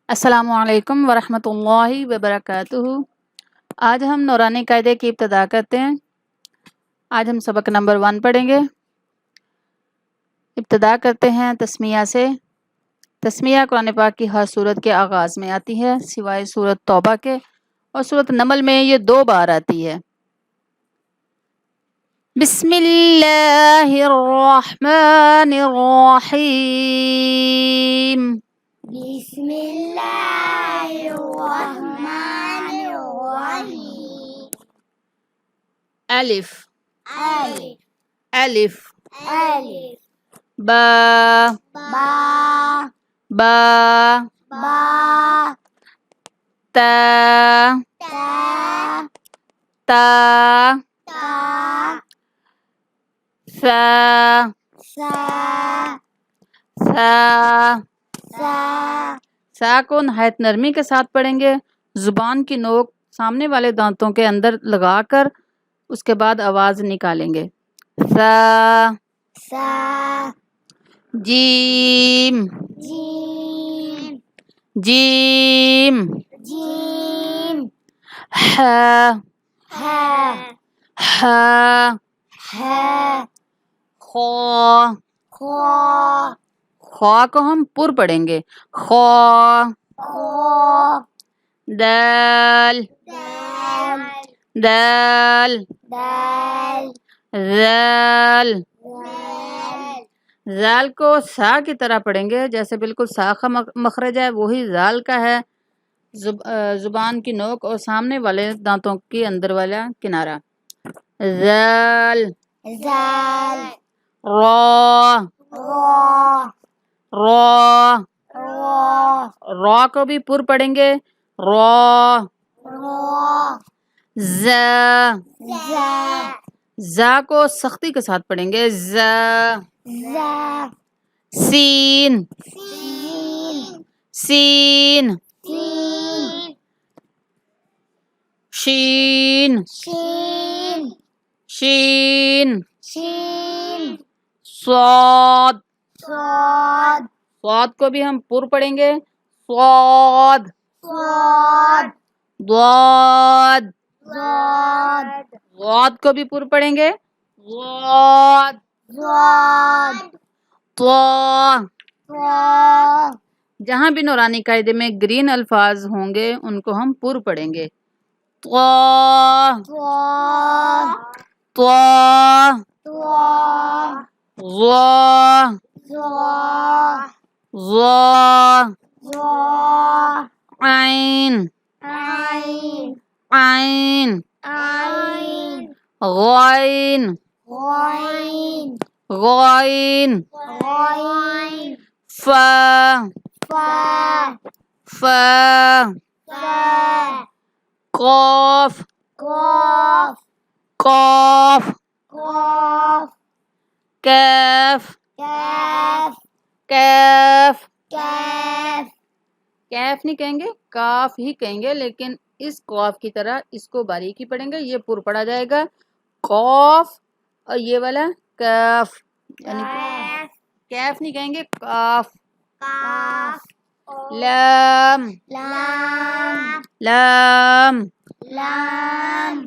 السلام علیکم ورحمۃ اللہ وبرکاتہ۔ آج ہم نورانی قاعدے کی ابتدا کرتے ہیں۔ آج ہم سبق نمبر 1 پڑھیں گے۔ ابتدا کرتے ہیں تسمیہ سے۔ تسمیہ قرآن پاک کی ہر صورت کے آغاز میں آتی ہے سوائے سورت توبہ کے، اور سورت نمل میں یہ 2 بار آتی ہے۔ بسم اللہ الرحمن الرحیم۔ بسم اللہ الرحمن الرحیم۔ الف الف الف الف با با با با تا تا تا تا ثا سا ثا سا سا کو نہایت نرمی کے ساتھ پڑھیں گے۔ زبان کی نوک سامنے والے دانتوں کے اندر لگا کر اس کے بعد آواز نکالیں گے۔ سا سا جیم جیم جیم جیم ح ہا ح ہا خا خا خا کو ہم پر پڑھیں گے۔ خا خا دال دال دال دال ذال دال ذال کو سا کی طرح پڑھیں گے، جیسے بالکل سا کا مخرج ہے وہی ذال کا ہے۔ زبان کی نوک اور سامنے والے دانتوں کے اندر والا کنارہ۔ ذال زال را را را را را کو بھی پر پڑھیں گے۔ را را ز زا زا کو سختی کے ساتھ پڑھیں گے۔ ز زا سین سین سین سین شین شین شین شین صاد صاد صاد کو بھی ہم پر پڑھیں گے۔ صاد صاد ضاد ضاد ضاد کو بھی پر پڑھیں گے۔ ضاد ضاد طا طا جہاں بھی نورانی قاعدے میں گرین الفاظ ہوں گے ان کو ہم پر پڑھیں گے۔ طا طا طا طا ظا ظا ظا ظا عین عین عین عین غائن غین غائن غین فا فا فا فا قاف قاف قاف قاف کیف کاف کیف کاف کیف نہیں کہیں گے، کاف ہی کہیں گے، لیکن اس قاف کی طرح اس کو باریکی پڑھیں گے، یہ پر پڑھا جائے گا۔ قاف اور یہ والا کاف، یعنی کاف کیف نہیں کہیں گے، کاف۔ کاف لام لام لام لام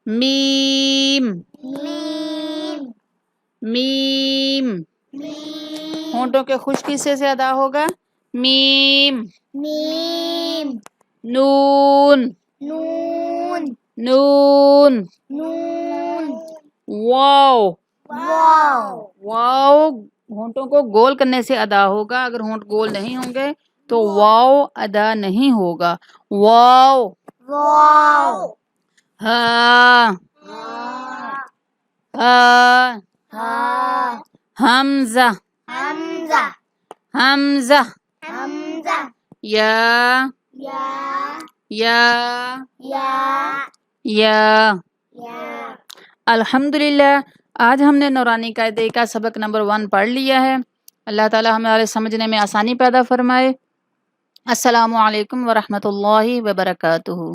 میم میم میم میم ہونٹوں کے خشک حصے سے ادا ہوگا۔ میم میم نون نون نون نون واو واو واو ہونٹوں کو گول کرنے سے ادا ہوگا، اگر ہونٹ گول نہیں ہوں گے تو واو ادا نہیں ہوگا۔ واو واو ہا ہا ہا ہا حمزہ حمزہ حمزہ حمزہ یا یا یا یا یا یا الحمدللہ آج ہم نے نورانی قاعدے کا سبق نمبر 1 پڑھ لیا ہے۔ اللہ تعالی ہمارے سمجھنے میں آسانی پیدا فرمائے۔ السلام علیکم ورحمۃ اللہ وبرکاتہ۔